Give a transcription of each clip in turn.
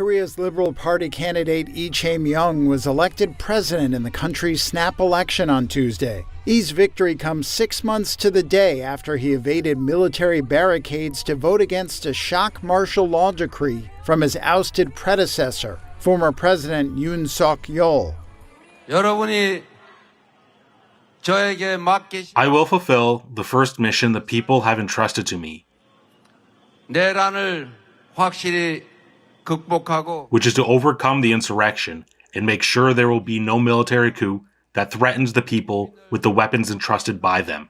Korea's Liberal Party candidate Lee Jae-myung was elected president in the country's snap election on Tuesday. Lee's victory comes 6 months to the day after he evaded military barricades to vote against a shock martial law decree from his ousted predecessor, former President Yoon Suk-yeol. I will fulfill the first mission the people have entrusted to me, which is to overcome the insurrection and make sure there will be no military coup that threatens the people with the weapons entrusted by them.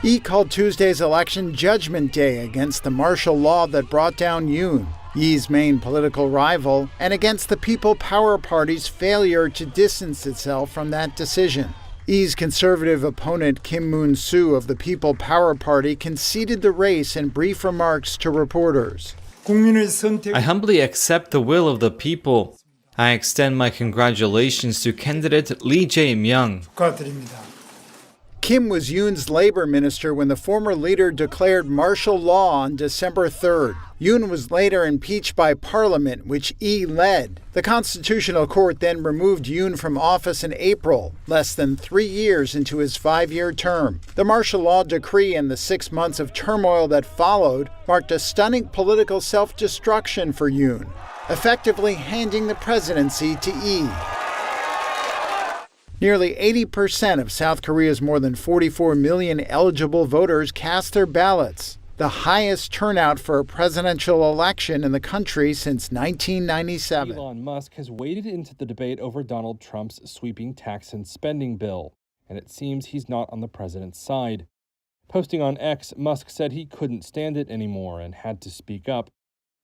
Lee called Tuesday's election Judgment Day against the martial law that brought down Yoon, Yee's main political rival, and against the People Power Party's failure to distance itself from that decision. Yee's conservative opponent Kim Moon-soo of the People Power Party conceded the race in brief remarks to reporters. I humbly accept the will of the people. I extend my congratulations to candidate Lee Jae-myung. Kim was Yoon's labor minister when the former leader declared martial law on December 3rd. Yoon was later impeached by parliament, which Lee led. The Constitutional Court then removed Yoon from office in April, less than 3 years into his 5-year term. The martial law decree and the 6 months of turmoil that followed marked a stunning political self-destruction for Yoon, effectively handing the presidency to Lee. Nearly 80% of South Korea's more than 44 million eligible voters cast their ballots, the highest turnout for a presidential election in the country since 1997. Elon Musk has waded into the debate over Donald Trump's sweeping tax and spending bill, and it seems he's not on the president's side. Posting on X, Musk said he couldn't stand it anymore and had to speak up.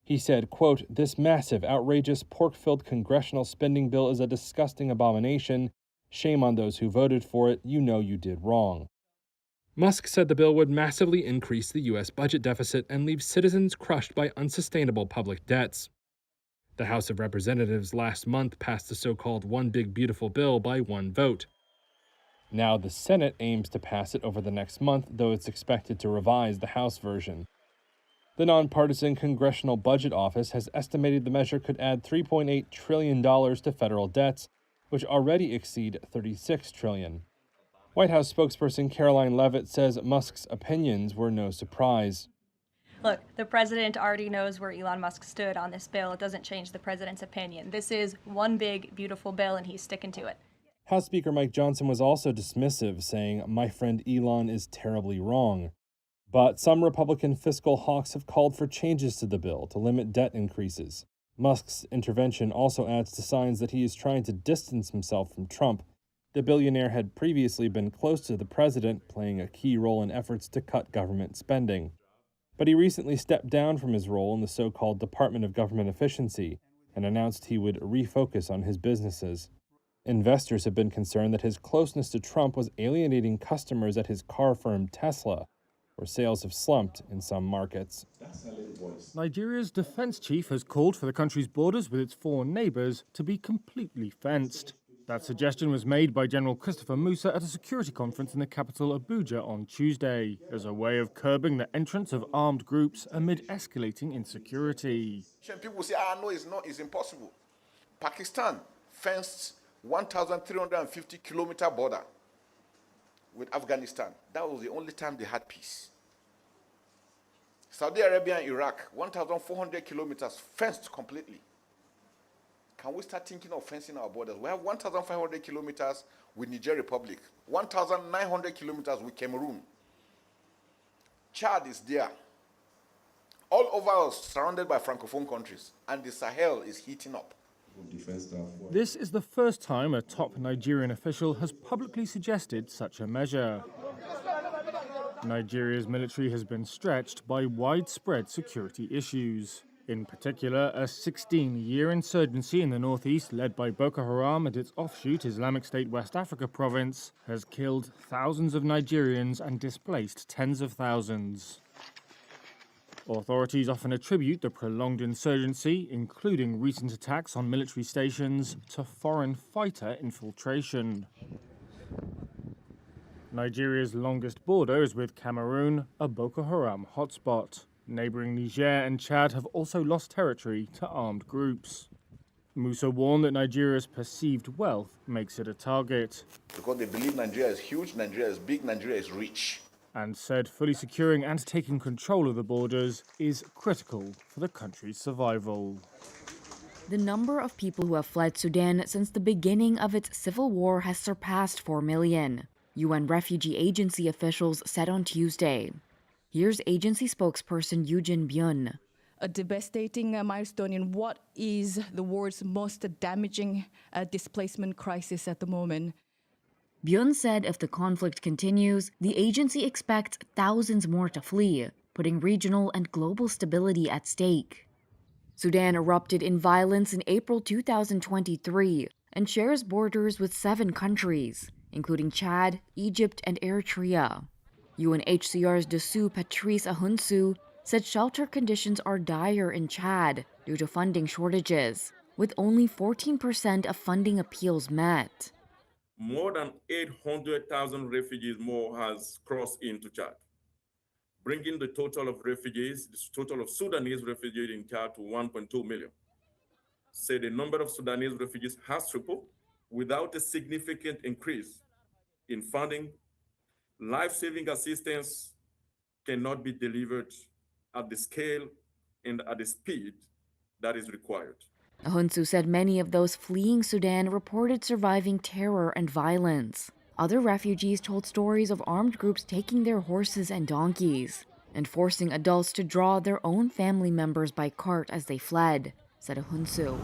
He said, quote, "This massive, outrageous, pork-filled congressional spending bill is a disgusting abomination. Shame on those who voted for it. You know you did wrong." Musk said the bill would massively increase the U.S. budget deficit and leave citizens crushed by unsustainable public debts. The House of Representatives last month passed the so-called One Big Beautiful Bill by one vote. Now the Senate aims to pass it over the next month, though it's expected to revise the House version. The nonpartisan Congressional Budget Office has estimated the measure could add $3.8 trillion to federal debts, which already exceed $36 trillion. White House spokesperson Caroline Leavitt says Musk's opinions were no surprise. Look, the president already knows where Elon Musk stood on this bill. It doesn't change the president's opinion. This is one big, beautiful bill, and he's sticking to it. House Speaker Mike Johnson was also dismissive, saying, "My friend Elon is terribly wrong." But some Republican fiscal hawks have called for changes to the bill to limit debt increases. Musk's intervention also adds to signs that he is trying to distance himself from Trump. The billionaire had previously been close to the president, playing a key role in efforts to cut government spending. But he recently stepped down from his role in the so-called Department of Government Efficiency and announced he would refocus on his businesses. Investors have been concerned that his closeness to Trump was alienating customers at his car firm Tesla, where sales have slumped in some markets. Nigeria's defense chief has called for the country's borders with its foreign neighbors to be completely fenced. That suggestion was made by General Christopher Musa at a security conference in the capital Abuja on Tuesday, as a way of curbing the entrance of armed groups amid escalating insecurity. People say, no, it's impossible. Pakistan fenced 1,350-kilometer border with Afghanistan. That was the only time they had peace. Saudi Arabia and Iraq, 1,400 kilometers fenced completely. Can we start thinking of fencing our borders? We have 1,500 kilometers with Niger Republic, 1,900 kilometers with Cameroon. Chad is there. All over us, surrounded by Francophone countries, and the Sahel is heating up. This is the first time a top Nigerian official has publicly suggested such a measure. Nigeria's military has been stretched by widespread security issues. In particular, a 16-year insurgency in the northeast led by Boko Haram and its offshoot Islamic State West Africa province has killed thousands of Nigerians and displaced tens of thousands. Authorities often attribute the prolonged insurgency, including recent attacks on military stations, to foreign fighter infiltration. Nigeria's longest border is with Cameroon, a Boko Haram hotspot. Neighbouring Niger and Chad have also lost territory to armed groups. Musa warned that Nigeria's perceived wealth makes it a target. Because they believe Nigeria is huge, Nigeria is big, Nigeria is rich. And said fully securing and taking control of the borders is critical for the country's survival. The number of people who have fled Sudan since the beginning of its civil war has surpassed 4 million, UN refugee agency officials said on Tuesday. Here's agency spokesperson Eugene Byun. A devastating milestone in what is the world's most damaging displacement crisis at the moment. Byun said if the conflict continues, the agency expects thousands more to flee, putting regional and global stability at stake. Sudan erupted in violence in April 2023 and shares borders with 7 countries, including Chad, Egypt, and Eritrea. UNHCR's Dessous Patrice Ahunsu said shelter conditions are dire in Chad due to funding shortages, with only 14% of funding appeals met. More than 800,000 refugees more has crossed into Chad, bringing the total of refugees, the total of Sudanese refugees in Chad to 1.2 million. So the number of Sudanese refugees has tripled without a significant increase in funding. Life-saving assistance cannot be delivered at the scale and at the speed that is required. Ahunsu said many of those fleeing Sudan reported surviving terror and violence. Other refugees told stories of armed groups taking their horses and donkeys and forcing adults to draw their own family members by cart as they fled, said Ahunsu.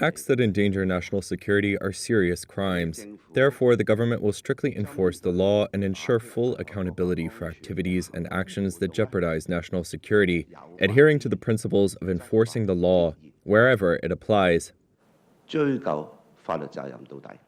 Acts that endanger national security are serious crimes. Therefore, the government will strictly enforce the law and ensure full accountability for activities and actions that jeopardize national security, adhering to the principles of enforcing the law wherever it applies. 追究法律責任到底。